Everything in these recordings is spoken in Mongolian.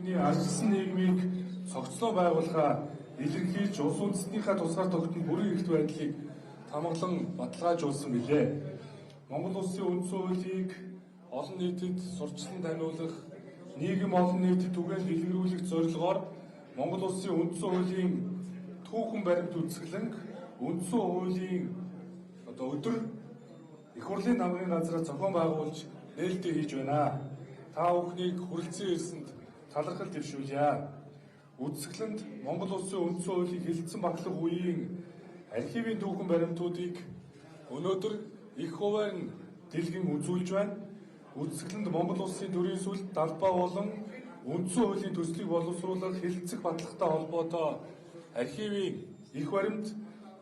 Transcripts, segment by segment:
Бидний ардчилсан нийгмийг цогцлон байгуулахаа илэрхийлж улс үндэстнийхээ тусгаар тогтнол бүрэн эрхт байдлыг тамгалан баталгаажуулсан билээ. Монгол улсын үндсэн хуулийг олон нийтэд сурчлан таниулах, нийгэм олон нийтэд түгээн дэлгэрүүлэх зорилгоор Монгол улсын үндсэн хуулийн түүхэн баримт үзэсгэлэнг үндсэн хуулийн өдөр их хурлын намын газраас зохион байгуулж нээлттэй хийж байна. Та бүхнийг хүрэлцэн ирсэнд талархал дэвшүүлье. Үзэсгэлэнд Монгол улсын үндсэн хуулийг хэлэлцэн баглах үеийн архивын түүхэн баримтуудыг өнөөдөр их хуваар дэлгэн үзүүлж байна. Үзэсгэлэнд Монгол улсын төрийн сүлд далбаа болон үндсэн хуулийн төслийг боловсруулах хэлэлцэх баталгаатай холбоотой архивын их баримт,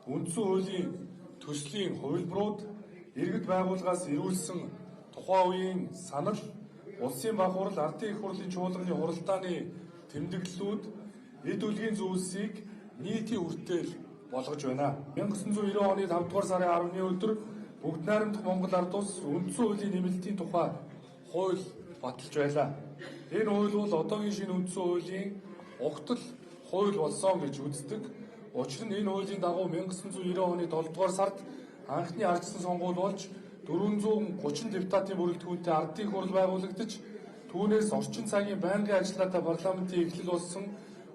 үндсэн хуулийн төслийн хувилбарууд, иргэд байгууллагаас ирүүлсэн тухайн үеийн санал, улсын баг хурал, ардын их хурлын чуулганы хуралдааны тэмдэглэлүүд, эд үлгийн зүйлсийг нийтийн хүртэл болгож байна. 1990 оны 5 дугаар сарын 10-ны өдөр бүгд найрамдах Монгол ард улс үндсэн хуулийн нэмэлтийн тухай хууль баталж байлаа. Энэ хууль бол одоогийн шинэ үндсэн хуулийн угтал хууль болсон гэж үздэг. Учир нь энэ хуулийн дагуу 1990 оны 7 дугаар сард анхны ардчилсан сонгуул болж 430 депутатын бүрэлдэхүүнтэй ардын хурал байгуулагдаж, түүнээс орчин цагийн байнгын ажиллаатай парламентын эхлэл болсон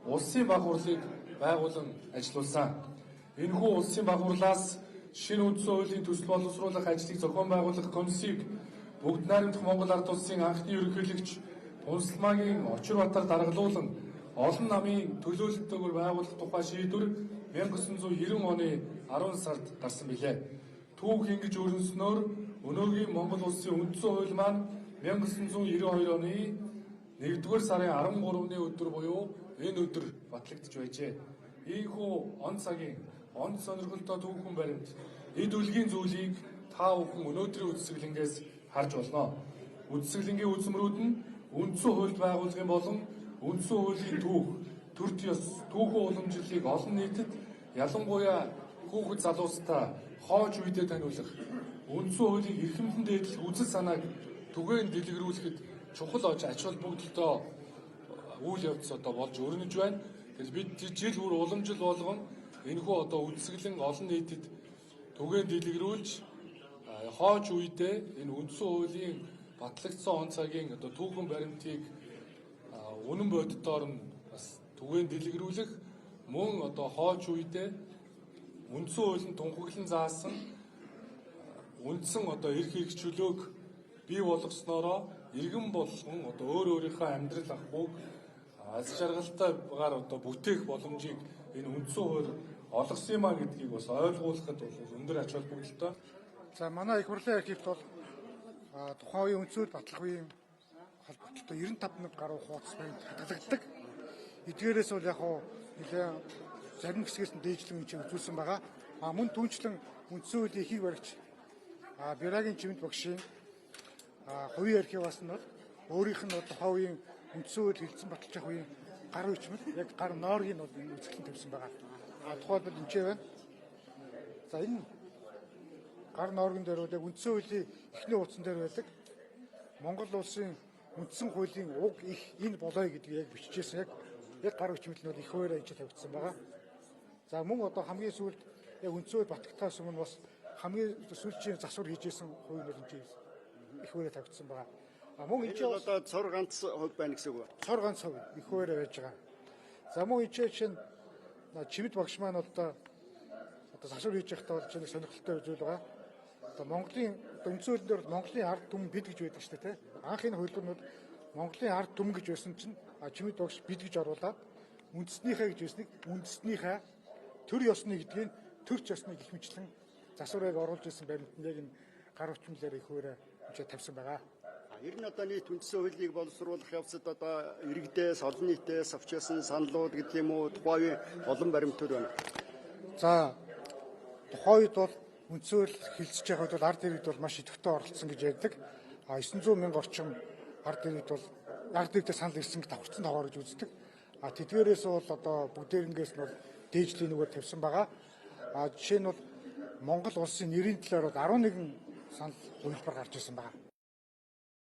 улсын баг хурлыг байгуулан ажиллуулсан. Энэхүү улсын баг хурлаас шинэ үндсэн хуулийн төсөл боловсруулах ажлыг зохион байгуулах комиссийг бүгд найрамдах Монгол ард улсын анхны ерөнхийлөгч Тунсалмаагийн Очирбатар даргалуулан олон намын төлөөлөлтөөр байгуулах тухай шийдвэр 1990 оны 10 сард гарсан билээ. Түүх ингэж өрнөснөөр өнөөгийн Монгол улсын үндсэн хууль маань 1992 оны 1-р сарын 13-ны өдөр буюу энэ өдөр батлагдж байжээ. Ийхүү он цагийн онд сонирхолтой түүхэн баримт, эд үлгийн зүйлийг та бүхэн өнөөдрийн үзэсгэлэнгээс харж болно. Үзэсгэлэнгийн үзмрүүд нь үндсэн хуульд байгуулгын болон үндсэн хуулийн түүх, төр ёс, түүхэн уламжлалыг олон нийтэд ялангуяа хүүхэд залуустаа хойч үедээ таниулах, үндсэн хуулийг эрхэмлэн дээдлэх үзэл санааг түгээн дэлгэрүүлэхэд чухал ач холбогдолтой үйл явц болж өрнөж байна. Тэгэхээр бид жил бүр уламжил болгон энэхүү үзэсгэлэн олон нийтэд түгээн дэлгэрүүлж хойч үедээ энэ үндсэн хуулийн батлагдсан он цагийн түүхэн баримтыг үнэн бодитоор нь бас түгээн дэлгэрүүлэх, мөн хойч үедээ үндсэн хуулийн тунхаглан заасан үндсэн эрх хэрэгжүүлөөг бий болгосноороо иргэн болгон өөр өөрийнхөө амьдрал ахуйг аз жаргалтайгаар бүтээх боломжийг энэ үндсэн хууль олгосон юмаа гэдгийг бас ойлгуулахад бол өндөр ач холбогдолтой. За манай их хурлын архивт бол тухайн үеийн үндсэн хууль батлах үеийн холбоотой 95 минут гаруй хуудас баримт хадгалагддаг. Эдгээрээс бол яг нэлээд зарим хэсгээс нь дээжлэн үзүүлсэн байгаа. Мөн түүнчлэн үндсэн хуулийн ихийг баригч Бярагийн Чимэд багшийн хувийн архиваас нь өөрийнх нь тухайн үеийн үндсэн хууль хэлэлцэн баталж авах үеийн гар үчмэл яг гар нооргийг нь үзэсгэлэн тавьсан байгаа. Тухайлбал энэ байна. За энэ гар нооргон дээр бол яг үндсэн хуулийн эхний хуудсан дээр байдаг. Монгол улсын үндсэн хуулийн уг их энэ болоё гэдгийг яг бичижсэн. Яг гар үчмэл нь бол их хуваар ажил тавьдсан байгаа. За мөн хамгийн сүүлд яг үндсэн хууль батлагдахаас өмнө бас хамгийн сүүлчийн засвар хийжсэн хувийн бол энэ их хуваар тавьдсан байгаа. Мөн энэ одоо цор ганц хувь байна гэсэн үг. Цор ганц хувь их хуваар байж байгаа. За мөн энэ чинь Чимэд багш маань засвар хийж байхдаа бол чинь сонирхолтой зүйл байгаа. Монголын үндсэн хуулинд дээр Монголын ард түмэн бид гэж байдаг шүү дээ. Анхны хувилбарнууд Монголын ард түмэн гэж байсан чинь Чимэд багш бид гэж оруулаад үндэснийхээ гэж байсныг үндэснийхээ төр ёсны гэдгийг төрч ёсныг их мэтлэн засварыг оруулж ирсэн баримт нь яг энэ гар хүчмэлээр их хуваараа тавьсан байгаа. Ер нь нийт үндсэн хуулийг боловсруулах явцад иргэдээс, олон нийтээс авч ясан саналууд гэдэг юм уу, тухайн олон баримтууд байна. За тухайн үед бол үндсэн хууль хэлцэж байгаа үед бол ард иргэд бол маш идэвхтэй оролцсон гэж ярьдаг. 900 мянга орчим ард иргэд бол ард иргэдээ санал ирсэн гэж давхарцсан тоогоор гэж үздэг. Тэдгээрээс бол бүгдээрэнгээс нь бол дээжлийн нүгээр тавьсан байгаа. Жишээ нь бол Монгол улсын нэрийн талаар бол 11 санал хувилбар гарч ирсэн байна.